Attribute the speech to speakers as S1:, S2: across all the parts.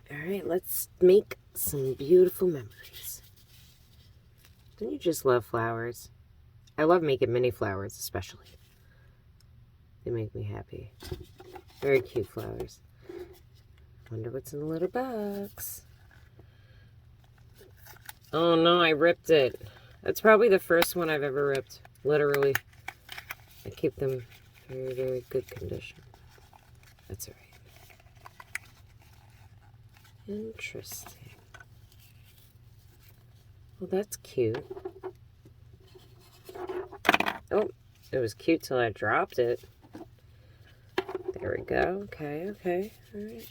S1: All right, let's make some beautiful memories. Don't you just love flowers? I love making mini flowers, especially. They make me happy. Very cute flowers. Wonder what's in the little box. Oh no, I ripped it. That's probably the first one I've ever ripped. Literally. I keep them very, very good condition. That's all right. Interesting. Well, that's cute. Oh, it was cute till I dropped it. There we go. Okay, okay. All right.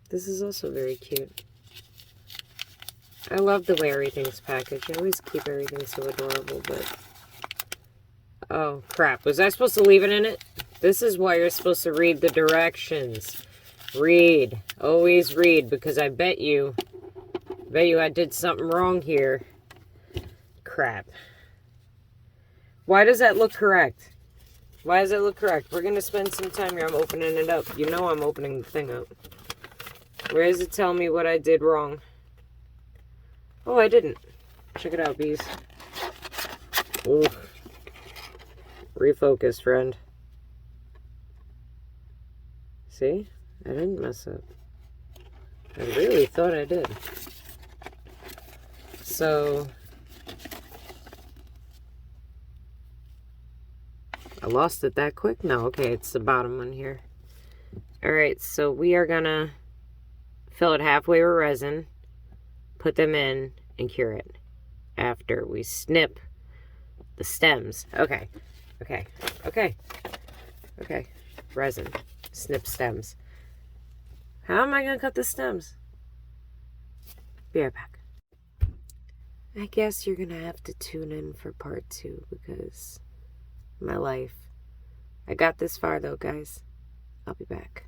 S1: This is also very cute. I love the way everything's packaged. I always keep everything so adorable, but... Oh, crap. Was I supposed to leave it in it? This is why you're supposed to read the directions. Read. Always read, because I bet you I did something wrong here. Crap. Why does that look correct? Why does it look correct? We're going to spend some time here. I'm opening it up. You know I'm opening the thing up. Where does it tell me what I did wrong? Oh, I didn't. Check it out, bees. Ooh. Refocus, friend. See? I didn't mess up. I really thought I did. So... I lost it that quick? No, okay, it's the bottom one here. Alright, so we are gonna fill it halfway with resin, put them in, and cure it after we snip the stems. Okay, okay, okay, okay. Resin, snip stems. How am I gonna cut the stems? Be right back. I guess you're gonna have to tune in for part 2 because my life. I got this far though, guys. I'll be back.